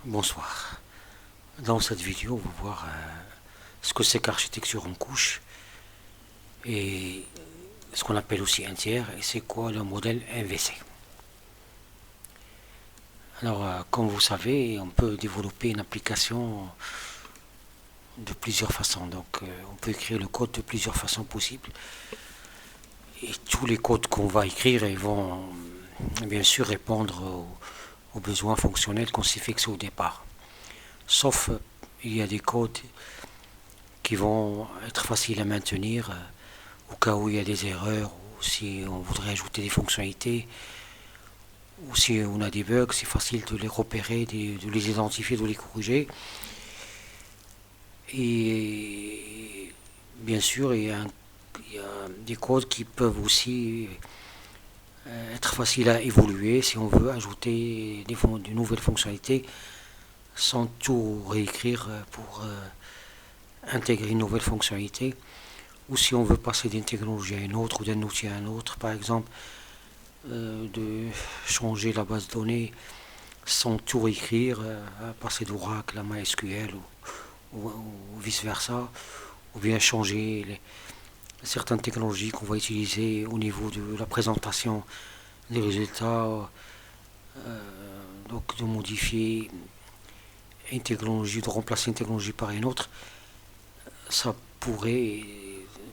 Bonsoir. Dans cette vidéo, on va voir ce que c'est qu'architecture en couche et ce qu'on appelle aussi un tiers et c'est quoi le modèle MVC. Alors, comme vous savez, on peut développer une application de plusieurs façons. Donc, on peut écrire le code de plusieurs façons possibles. Et tous les codes qu'on va écrire, ils vont bien sûr répondre aux besoins fonctionnels qu'on s'est fixés au départ. Sauf, il y a des codes qui vont être faciles à maintenir au cas où il y a des erreurs ou si on voudrait ajouter des fonctionnalités ou si on a des bugs, c'est facile de les repérer, de les identifier, de les corriger. Et bien sûr, il y a des codes qui peuvent aussi être faciles à évoluer si on veut ajouter de nouvelles fonctionnalités sans tout réécrire pour intégrer une nouvelle fonctionnalité. Ou si on veut passer d'une technologie à une autre ou d'un outil à un autre, par exemple, de changer la base de données sans tout réécrire, passer d'Oracle à MySQL ou vice-versa, ou bien changer certaines technologies qu'on va utiliser au niveau de la présentation des résultats, donc de modifier une technologie, de remplacer une technologie par une autre, ça pourrait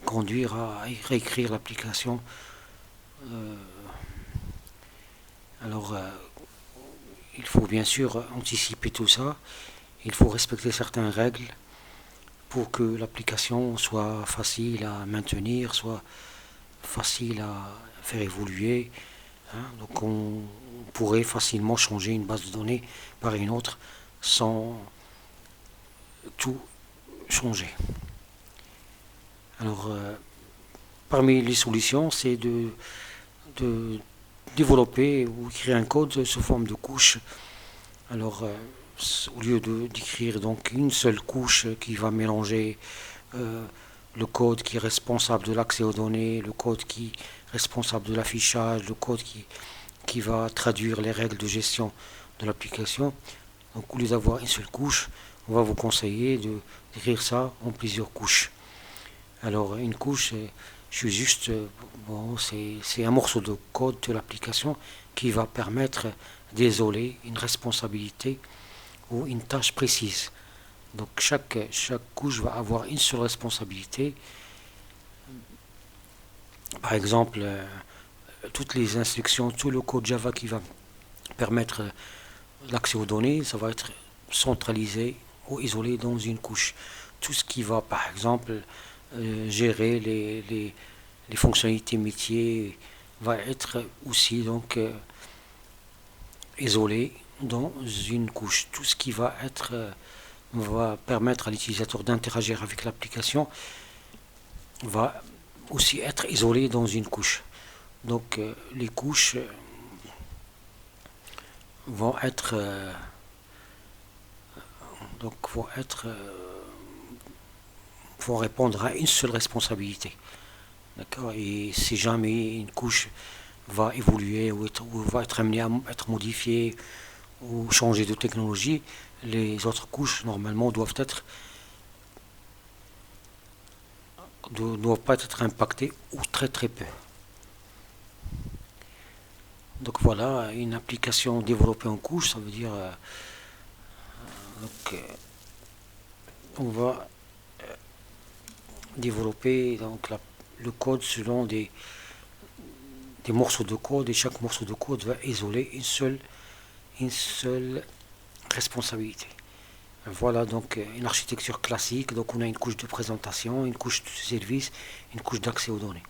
conduire à réécrire l'application. Euh, alors, il faut bien sûr anticiper tout ça. Il faut respecter certaines règles pour que l'application soit facile à maintenir, soit facile à faire évoluer. Hein. Donc, on pourrait facilement changer une base de données par une autre sans tout changer. Alors, parmi les solutions, c'est de développer ou créer un code sous forme de couches. Alors, au lieu d'écrire donc une seule couche qui va mélanger euh, le code qui est responsable de l'accès aux données, le code qui est responsable de l'affichage, le code qui va traduire les règles de gestion de l'application. Donc, au lieu d'avoir une seule couche, on va vous conseiller d'écrire ça en plusieurs couches. Alors, une couche, je suis juste, bon, c'est un morceau de code de l'application qui va permettre d'isoler une responsabilité ou une tâche précise. Donc, chaque couche va avoir une seule responsabilité. Par exemple, toutes les instructions, tout le code Java qui va permettre l'accès aux données, ça va être centralisé ou isolé dans une couche. Tout ce qui va, par exemple, gérer les fonctionnalités métiers va être aussi donc isolé dans une couche. Tout ce qui va être va permettre à l'utilisateur d'interagir avec l'application va aussi être isolé dans une couche. Donc les couches vont être donc vont répondre à une seule responsabilité. D'accord. Et si jamais une couche va évoluer ou va être amenée à être modifiée ou changer de technologie, les autres couches normalement doivent pas être impactées ou très très peu. Donc voilà, une application développée en couche, ça veut dire donc, on va développer donc le code selon des morceaux de code et chaque morceau de code va isoler une seule responsabilité. Voilà donc une architecture classique. Donc on a une couche de présentation, une couche de service, une couche d'accès aux données.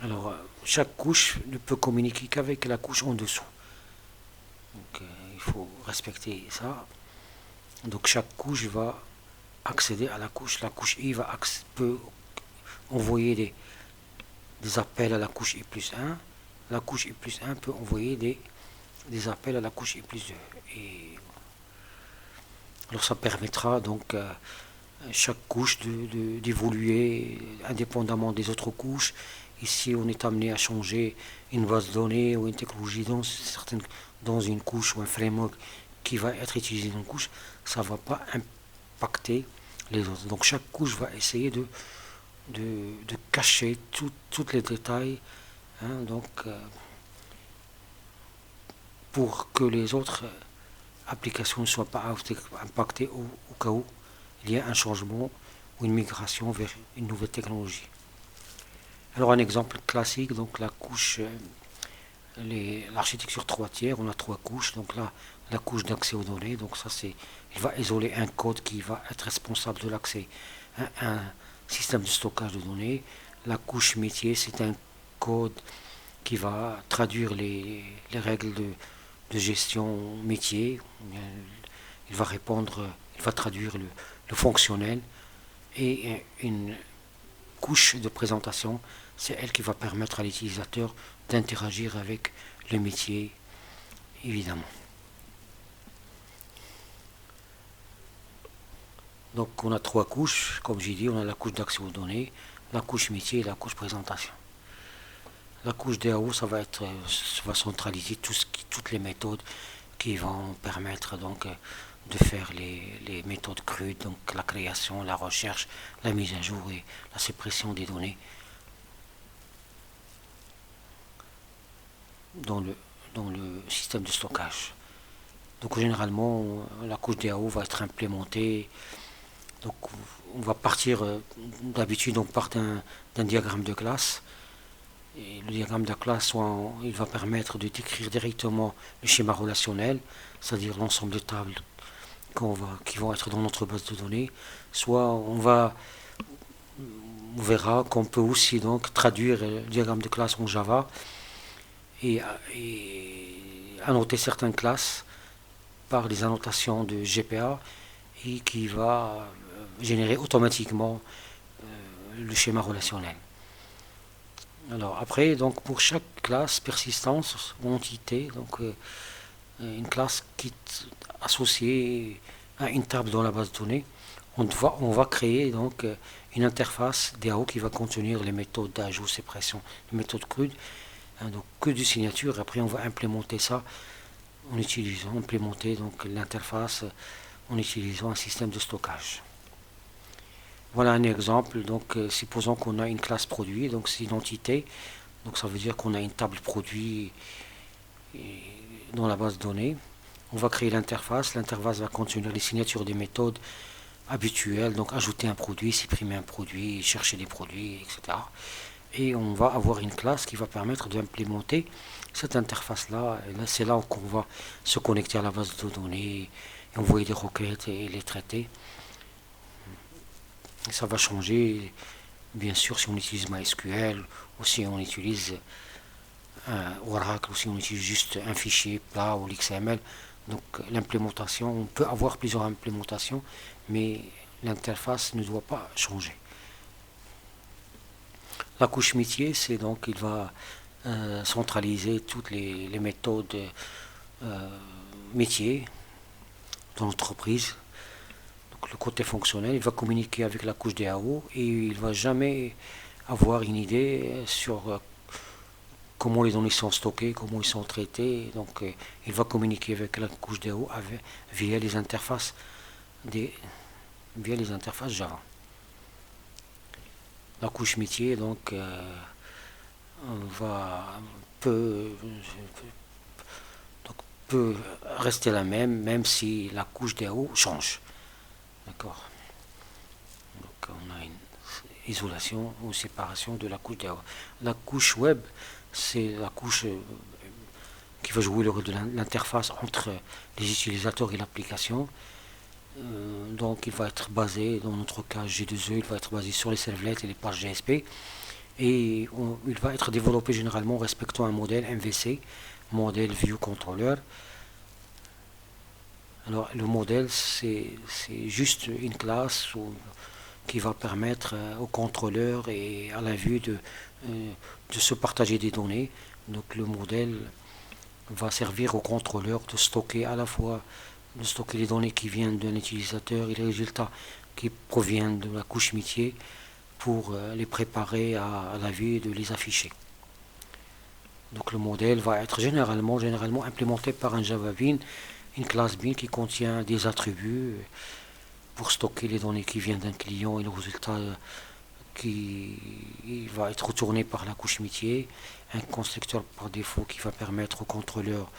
Alors chaque couche ne peut communiquer qu'avec la couche en dessous. Donc il faut respecter ça. Donc chaque couche va accéder à la couche. La couche I peut envoyer des appels à la couche I plus 1. La couche I plus 1 peut envoyer des appels à la couche I plus 2. Et alors ça permettra donc chaque couche d'évoluer indépendamment des autres couches Ici, on est amené à changer une base de données ou une technologie dans une couche ou un framework qui va être utilisé dans une couche, ça ne va pas impacter les autres. Donc chaque couche va essayer de cacher tous les détails, hein, donc, pour que les autres applications ne soient pas impactées au cas où il y a un changement ou une migration vers une nouvelle technologie. Alors un exemple classique, donc la couche, l'architecture 3 tiers, on a 3 couches, donc là la couche d'accès aux données, donc ça c'est, il va isoler un code qui va être responsable de l'accès à un système de stockage de données. La couche métier, c'est un code qui va traduire les règles de gestion métier. Il va répondre, il va traduire le fonctionnel. Et une couche de présentation, c'est elle qui va permettre à l'utilisateur d'interagir avec le métier, évidemment. Donc on a 3 couches, comme j'ai dit, on a la couche d'accès aux données, la couche métier et la couche présentation. La couche DAO, ça va centraliser toutes les méthodes qui vont permettre donc de faire les méthodes crudes, donc la création, la recherche, la mise à jour et la suppression des données dans le système de stockage. Donc généralement, la couche DAO va être implémentée. Donc on va partir d'habitude, on part d'un diagramme de classe. Et le diagramme de classe, il va permettre de décrire directement le schéma relationnel, c'est-à-dire l'ensemble de tables qui vont être dans notre base de données. Soit on verra qu'on peut aussi donc traduire le diagramme de classe en Java et annoter certaines classes par des annotations de GPA et qui va générer automatiquement le schéma relationnel. Alors après, donc pour chaque classe, persistance ou entité, donc une classe qui est associée à une table dans la base de données, on va créer donc une interface DAO qui va contenir les méthodes d'ajout, suppression, les méthodes crudes, hein, donc que de signatures. Après, on va implémenter ça implémenter donc l'interface en utilisant un système de stockage. Voilà un exemple. Donc, supposons qu'on a une classe produit, donc c'est une entité. Donc, ça veut dire qu'on a une table produit dans la base de données. On va créer l'interface. L'interface va contenir les signatures des méthodes habituelles. Donc, ajouter un produit, supprimer un produit, chercher des produits, etc. Et on va avoir une classe qui va permettre d'implémenter cette interface-là. Et là, c'est là qu'on va se connecter à la base de données, et envoyer des requêtes et les traiter. Ça va changer, bien sûr, si on utilise MySQL ou si on utilise Oracle ou si on utilise juste un fichier plat ou l'XML. Donc l'implémentation, on peut avoir plusieurs implémentations, mais l'interface ne doit pas changer. La couche métier, c'est donc il va centraliser toutes les méthodes métiers dans l'entreprise. Le côté fonctionnel, il va communiquer avec la couche DAO et il ne va jamais avoir une idée sur comment les données sont stockées, comment ils sont traités. Donc il va communiquer avec la couche DAO via les interfaces Java. La couche métier donc peut rester la même si la couche DAO change. D'accord. Donc on a une isolation ou séparation de la couche DAO. La couche web, c'est la couche qui va jouer le rôle de l'interface entre les utilisateurs et l'application. Donc il va être basé, dans notre cas G2E, il va être basé sur les servlets et les pages GSP. Et il va être développé généralement respectant un modèle MVC, modèle View Controller. Alors le modèle, c'est juste une classe qui va permettre au contrôleur et à la vue de se partager des données. Donc le modèle va servir au contrôleur de stocker à la fois les données qui viennent d'un utilisateur et les résultats qui proviennent de la couche métier pour les préparer à la vue et de les afficher. Donc le modèle va être généralement implémenté par un Java Bean, une classe Bean qui contient des attributs pour stocker les données qui viennent d'un client et le résultat qui va être retourné par la couche métier, un constructeur par défaut qui va permettre au contrôleur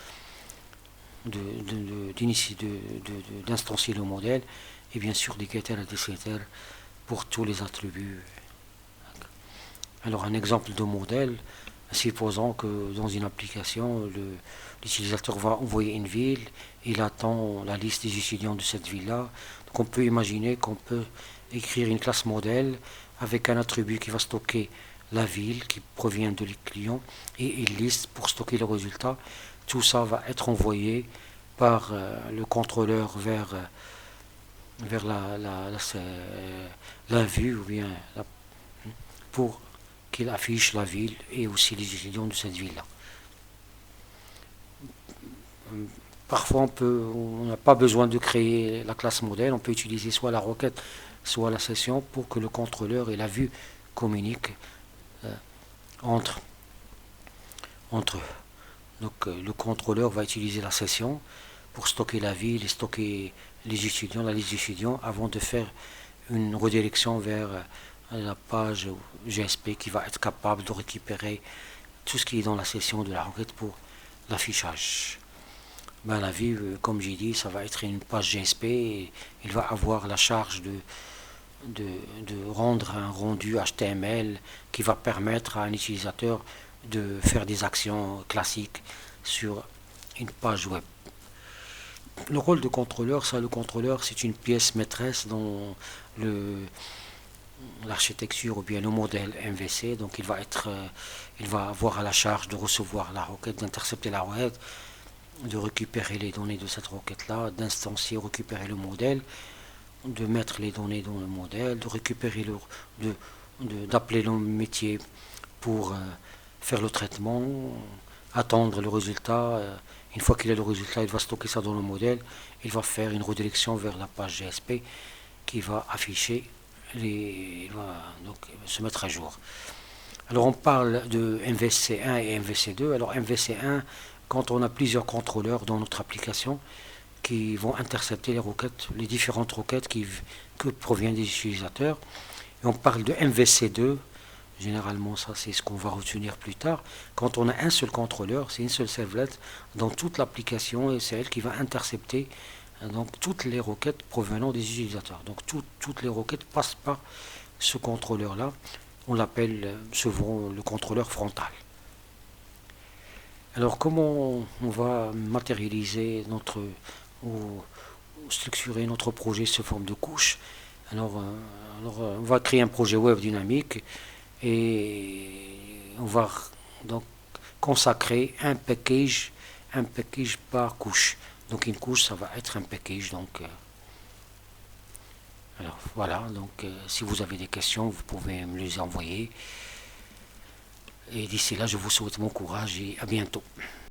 d'instancier le modèle, et bien sûr des getters et des setters pour tous les attributs. Alors un exemple de modèle, supposons que dans une application, l'utilisateur va envoyer une ville, il attend la liste des étudiants de cette ville-là. Donc on peut imaginer qu'on peut écrire une classe modèle avec un attribut qui va stocker la ville qui provient de les clients et une liste pour stocker le résultat. Tout ça va être envoyé par le contrôleur vers la vue ou bien pour qu'il affiche la ville et aussi les étudiants de cette ville-là. Parfois, on n'a pas besoin de créer la classe modèle, on peut utiliser soit la requête, soit la session pour que le contrôleur et la vue communiquent entre eux. Donc le contrôleur va utiliser la session pour stocker la ville et stocker les étudiants, la liste d'étudiants, avant de faire une redirection vers la page GSP qui va être capable de récupérer tout ce qui est dans la session de la requête pour l'affichage. La vue, comme j'ai dit, ça va être une page GSP et il va avoir la charge de rendre un rendu HTML qui va permettre à un utilisateur de faire des actions classiques sur une page web. Le rôle de contrôleur, c'est une pièce maîtresse dans l'architecture ou bien le modèle MVC. Donc il va avoir à la charge de recevoir la requête, d'intercepter la requête, de récupérer les données de cette requête-là, d'instancier, récupérer le modèle, de mettre les données dans le modèle, de récupérer d'appeler le métier pour faire le traitement, attendre le résultat. Une fois qu'il a le résultat, il va stocker ça dans le modèle. Il va faire une redirection vers la page GSP qui va afficher, donc se mettre à jour. Alors on parle de MVC1 et MVC2. Alors MVC1, quand on a plusieurs contrôleurs dans notre application qui vont intercepter les requêtes, les différentes requêtes que proviennent des utilisateurs. Et on parle de MVC2. Généralement, ça c'est ce qu'on va retenir plus tard. Quand on a un seul contrôleur, c'est une seule servlet dans toute l'application et c'est elle qui va intercepter donc toutes les requêtes provenant des utilisateurs. Donc toutes les requêtes passent par ce contrôleur-là. On l'appelle souvent le contrôleur frontal. Alors comment on va matérialiser ou structurer notre projet sous forme de couche? Alors, on va créer un projet web dynamique et on va donc consacrer un package par couche. Donc une couche, ça va être un package. Donc, alors voilà, donc si vous avez des questions, vous pouvez me les envoyer. Et d'ici là, je vous souhaite bon courage et à bientôt.